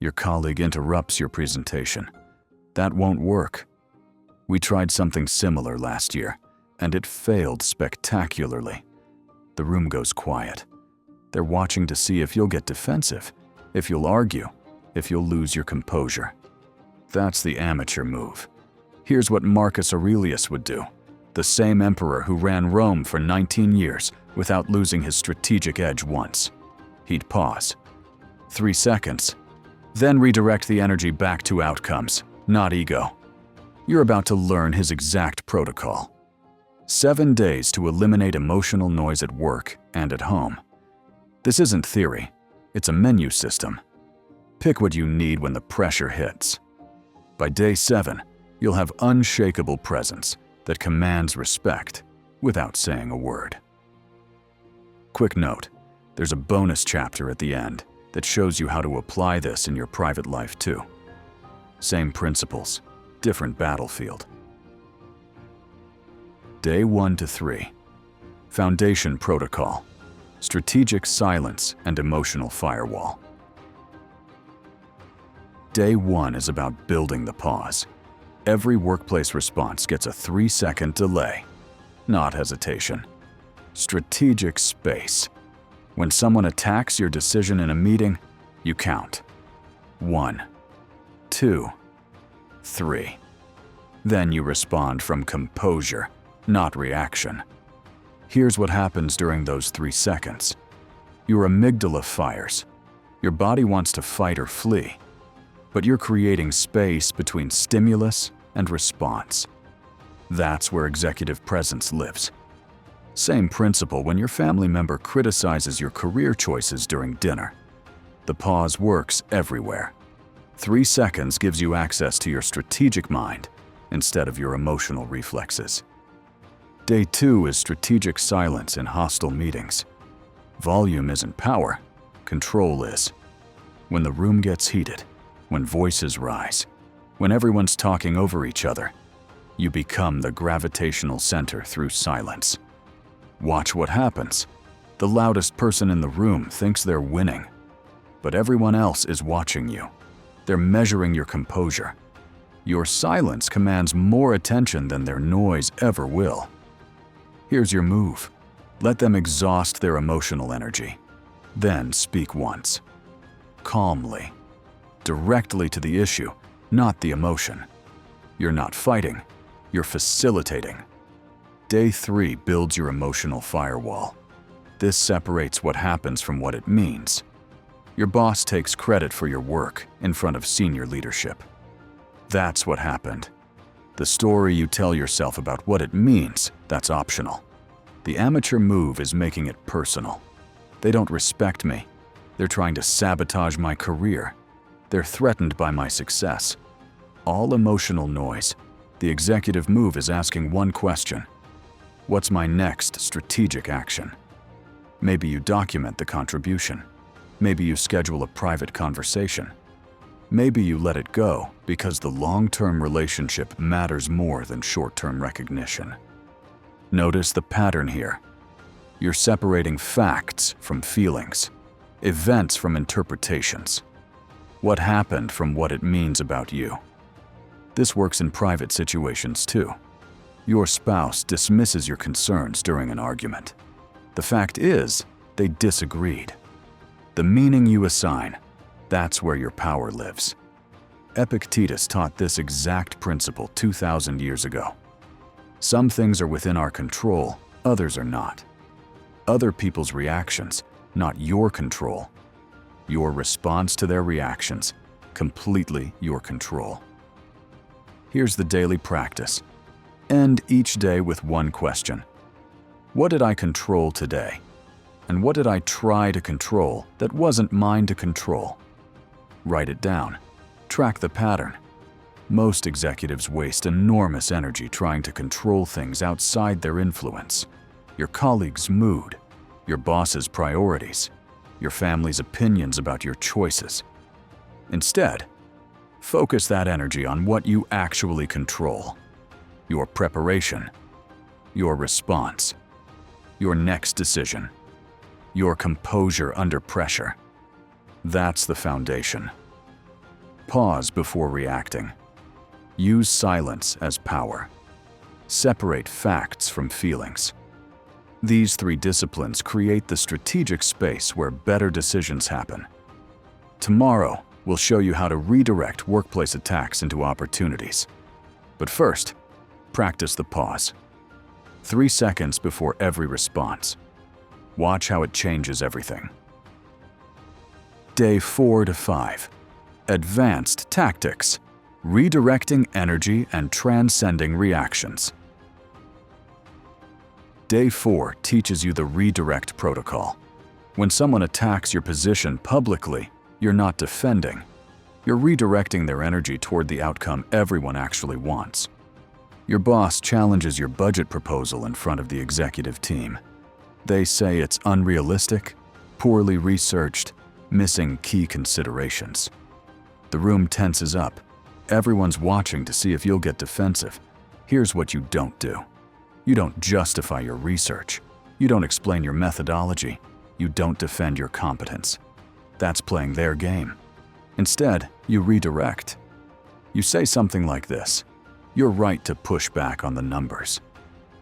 Your colleague interrupts your presentation. That won't work. We tried something similar last year, and it failed spectacularly. The room goes quiet. They're watching to see if you'll get defensive, if you'll argue, if you'll lose your composure. That's the amateur move. Here's what Marcus Aurelius would do, the same emperor who ran Rome for 19 years without losing his strategic edge once. He'd pause. 3 seconds. Then redirect the energy back to outcomes, not ego. You're about to learn his exact protocol. 7 days to eliminate emotional noise at work and at home. This isn't theory, it's a menu system. Pick what you need when the pressure hits. By day 7, you'll have unshakable presence that commands respect without saying a word. Quick note, there's a bonus chapter at the end that shows you how to apply this in your private life too. Same principles, different battlefield. Day 1 to 3. Foundation protocol. Strategic silence and emotional firewall. Day 1 is about building the pause. Every workplace response gets a 3-second delay, not hesitation. Strategic space. When someone attacks your decision in a meeting, you count. 1, 2, 3. Then you respond from composure, not reaction. Here's what happens during those 3 seconds. Your amygdala fires. Your body wants to fight or flee, but you're creating space between stimulus and response. That's where executive presence lives. Same principle when your family member criticizes your career choices during dinner. The pause works everywhere. 3 seconds gives you access to your strategic mind instead of your emotional reflexes. Day 2 is strategic silence in hostile meetings. Volume isn't power, control is. When the room gets heated, when voices rise, when everyone's talking over each other, you become the gravitational center through silence. Watch what happens. The loudest person in the room thinks they're winning, but everyone else is watching you. They're measuring your composure. Your silence commands more attention than their noise ever will. Here's your move. Let them exhaust their emotional energy. Then speak once. Calmly. Directly to the issue, not the emotion. You're not fighting, you're facilitating. Day 3 builds your emotional firewall. This separates what happens from what it means. Your boss takes credit for your work in front of senior leadership. That's what happened. The story you tell yourself about what it means, that's optional. The amateur move is making it personal. They don't respect me. They're trying to sabotage my career. They're threatened by my success. All emotional noise. The executive move is asking one question. What's my next strategic action? Maybe you document the contribution. Maybe you schedule a private conversation. Maybe you let it go because the long-term relationship matters more than short-term recognition. Notice the pattern here. You're separating facts from feelings, events from interpretations, what happened from what it means about you. This works in private situations too. Your spouse dismisses your concerns during an argument. The fact is, they disagreed. The meaning you assign, that's where your power lives. Epictetus taught this exact principle 2,000 years ago. Some things are within our control, others are not. Other people's reactions, not your control. Your response to their reactions, completely your control. Here's the daily practice. End each day with one question. What did I control today? And what did I try to control that wasn't mine to control? Write it down. Track the pattern. Most executives waste enormous energy trying to control things outside their influence. Your colleagues' mood, your boss's priorities, your family's opinions about your choices. Instead, focus that energy on what you actually control. Your preparation, your response, your next decision, your composure under pressure. That's the foundation. Pause before reacting. Use silence as power. Separate facts from feelings. These 3 disciplines create the strategic space where better decisions happen. Tomorrow, we'll show you how to redirect workplace attacks into opportunities. But first, practice the pause. 3 seconds before every response. Watch how it changes everything. Day 4 to 5. Advanced tactics. Redirecting energy and transcending reactions. Day 4 teaches you the redirect protocol. When someone attacks your position publicly, you're not defending. You're redirecting their energy toward the outcome everyone actually wants. Your boss challenges your budget proposal in front of the executive team. They say it's unrealistic, poorly researched, missing key considerations. The room tenses up. Everyone's watching to see if you'll get defensive. Here's what you don't do. You don't justify your research. You don't explain your methodology. You don't defend your competence. That's playing their game. Instead, you redirect. You say something like this: "You're right to push back on the numbers.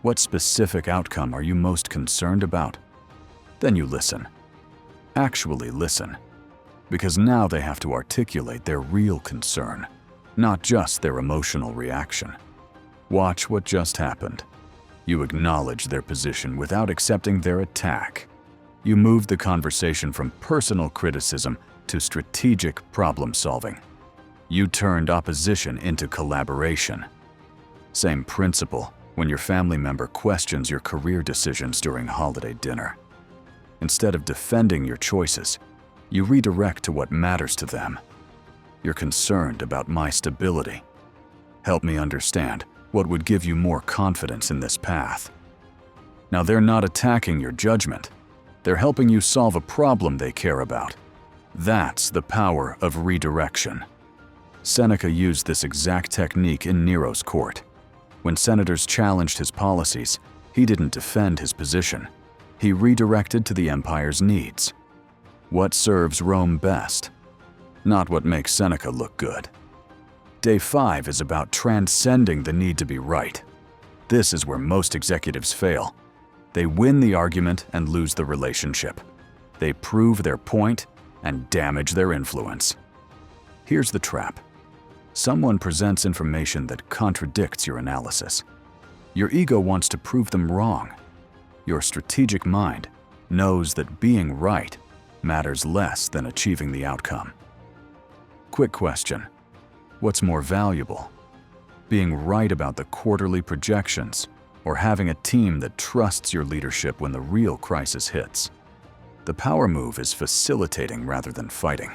What specific outcome are you most concerned about?" Then you listen. Actually listen. Because now they have to articulate their real concern, not just their emotional reaction. Watch what just happened. You acknowledge their position without accepting their attack. You moved the conversation from personal criticism to strategic problem solving. You turned opposition into collaboration. Same principle when your family member questions your career decisions during holiday dinner. Instead of defending your choices, you redirect to what matters to them. You're concerned about my stability. Help me understand what would give you more confidence in this path. Now they're not attacking your judgment. They're helping you solve a problem they care about. That's the power of redirection. Seneca used this exact technique in Nero's court. When senators challenged his policies, he didn't defend his position. He redirected to the empire's needs. What serves Rome best? Not what makes Seneca look good. Day 5 is about transcending the need to be right. This is where most executives fail. They win the argument and lose the relationship. They prove their point and damage their influence. Here's the trap. Someone presents information that contradicts your analysis. Your ego wants to prove them wrong. Your strategic mind knows that being right matters less than achieving the outcome. Quick question. What's more valuable? Being right about the quarterly projections, or having a team that trusts your leadership when the real crisis hits? The power move is facilitating rather than fighting.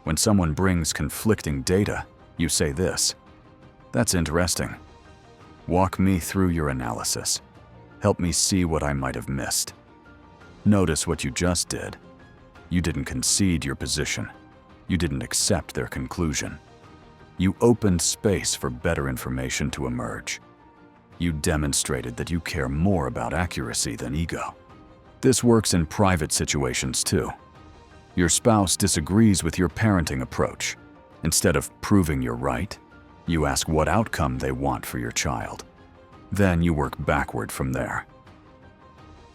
When someone brings conflicting data, you say this: "That's interesting. Walk me through your analysis. Help me see what I might have missed." Notice what you just did. You didn't concede your position. You didn't accept their conclusion. You opened space for better information to emerge. You demonstrated that you care more about accuracy than ego. This works in private situations too. Your spouse disagrees with your parenting approach. Instead of proving you're right, you ask what outcome they want for your child. Then you work backward from there.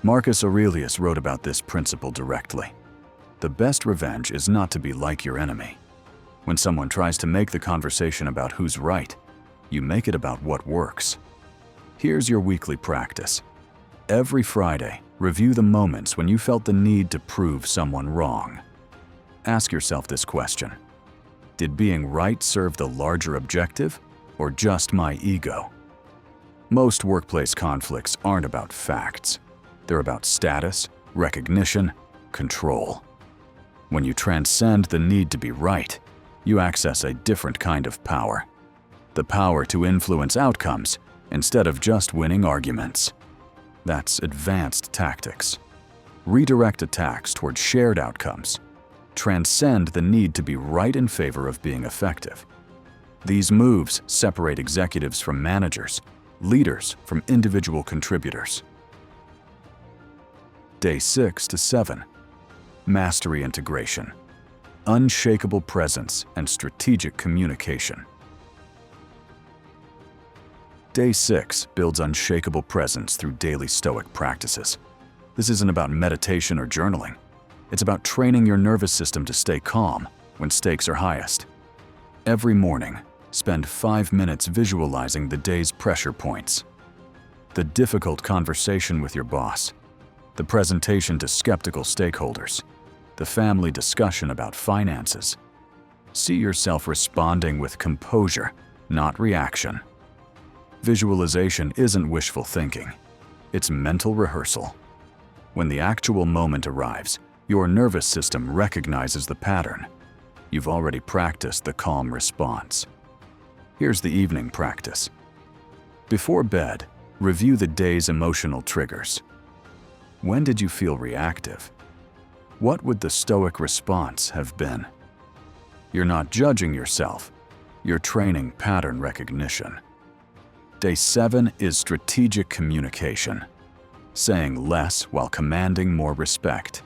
Marcus Aurelius wrote about this principle directly. The best revenge is not to be like your enemy. When someone tries to make the conversation about who's right, you make it about what works. Here's your weekly practice. Every Friday, review the moments when you felt the need to prove someone wrong. Ask yourself this question: did being right serve the larger objective, or just my ego? Most workplace conflicts aren't about facts. They're about status, recognition, control. When you transcend the need to be right, you access a different kind of power. The power to influence outcomes instead of just winning arguments. That's advanced tactics. Redirect attacks toward shared outcomes. Transcend the need to be right in favor of being effective. These moves separate executives from managers, leaders from individual contributors. Day 6 to 7. Mastery integration. unshakable presence and strategic communication. Day 6 builds unshakable presence through daily Stoic practices. This isn't about meditation or journaling. It's about training your nervous system to stay calm when stakes are highest. Every morning, spend 5 minutes visualizing the day's pressure points. The difficult conversation with your boss, the presentation to skeptical stakeholders, the family discussion about finances. See yourself responding with composure, not reaction. Visualization isn't wishful thinking. It's mental rehearsal. When the actual moment arrives, your nervous system recognizes the pattern. You've already practiced the calm response. Here's the evening practice. Before bed, review the day's emotional triggers. When did you feel reactive? What would the Stoic response have been? You're not judging yourself. You're training pattern recognition. Day 7 is strategic communication, saying less while commanding more respect.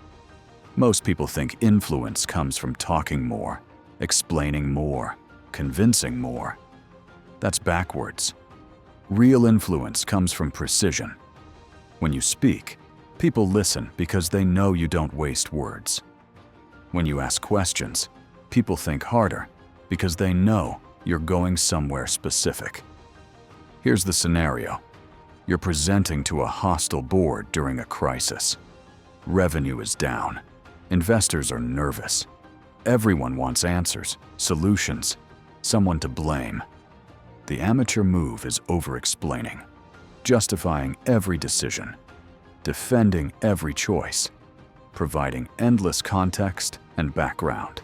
Most people think influence comes from talking more, explaining more, convincing more. That's backwards. Real influence comes from precision. When you speak, people listen because they know you don't waste words. When you ask questions, people think harder because they know you're going somewhere specific. Here's the scenario. You're presenting to a hostile board during a crisis. Revenue is down. Investors are nervous. Everyone wants answers, solutions, someone to blame. The amateur move is over-explaining, justifying every decision, defending every choice, providing endless context and background.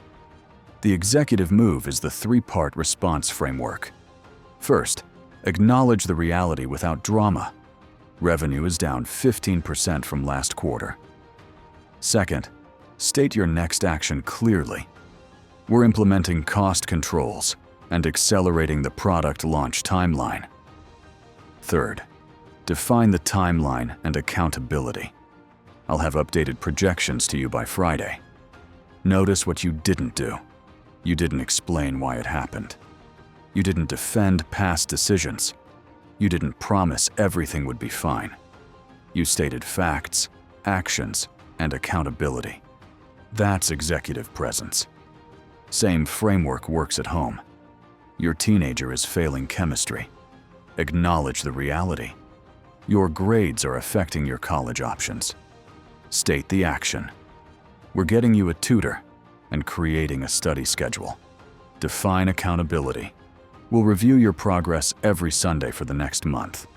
The executive move is the 3-part response framework. First, acknowledge the reality without drama. Revenue is down 15% from last quarter. Second, state your next action clearly. We're implementing cost controls and accelerating the product launch timeline. Third, define the timeline and accountability. I'll have updated projections to you by Friday. Notice what you didn't do. You didn't explain why it happened. You didn't defend past decisions. You didn't promise everything would be fine. You stated facts, actions, and accountability. That's executive presence. Same framework works at home. Your teenager is failing chemistry. Acknowledge the reality. Your grades are affecting your college options. State the action. We're getting you a tutor and creating a study schedule. Define accountability. We'll review your progress every Sunday for the next month.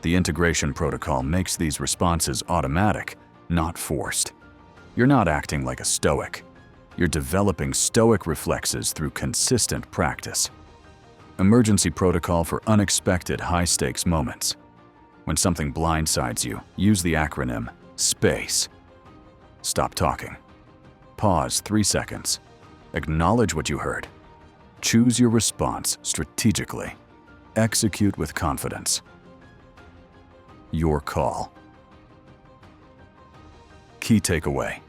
The integration protocol makes these responses automatic, not forced. You're not acting like a Stoic. You're developing Stoic reflexes through consistent practice. Emergency protocol for unexpected high-stakes moments. When something blindsides you, use the acronym SPACE. Stop talking. Pause 3 seconds. Acknowledge what you heard. Choose your response strategically. Execute with confidence. Your call. Key takeaway.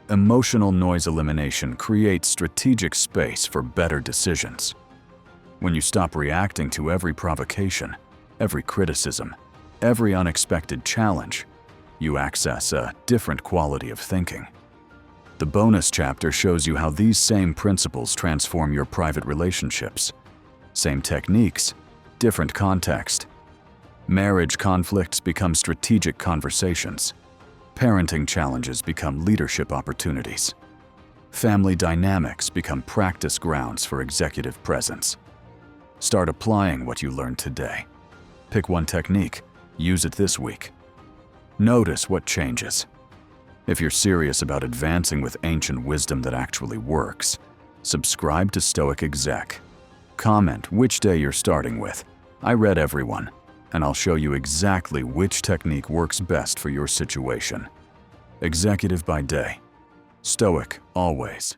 Emotional noise elimination creates strategic space for better decisions. When you stop reacting to every provocation, every criticism, every unexpected challenge, you access a different quality of thinking. The bonus chapter shows you how these same principles transform your private relationships. Same techniques, different context. Marriage conflicts become strategic conversations. Parenting challenges become leadership opportunities. Family dynamics become practice grounds for executive presence. Start applying what you learned today. Pick one technique, use it this week. Notice what changes. If you're serious about advancing with ancient wisdom that actually works, subscribe to Stoic Exec. Comment which day you're starting with. I read everyone, and I'll show you exactly which technique works best for your situation. Executive by day. Stoic always.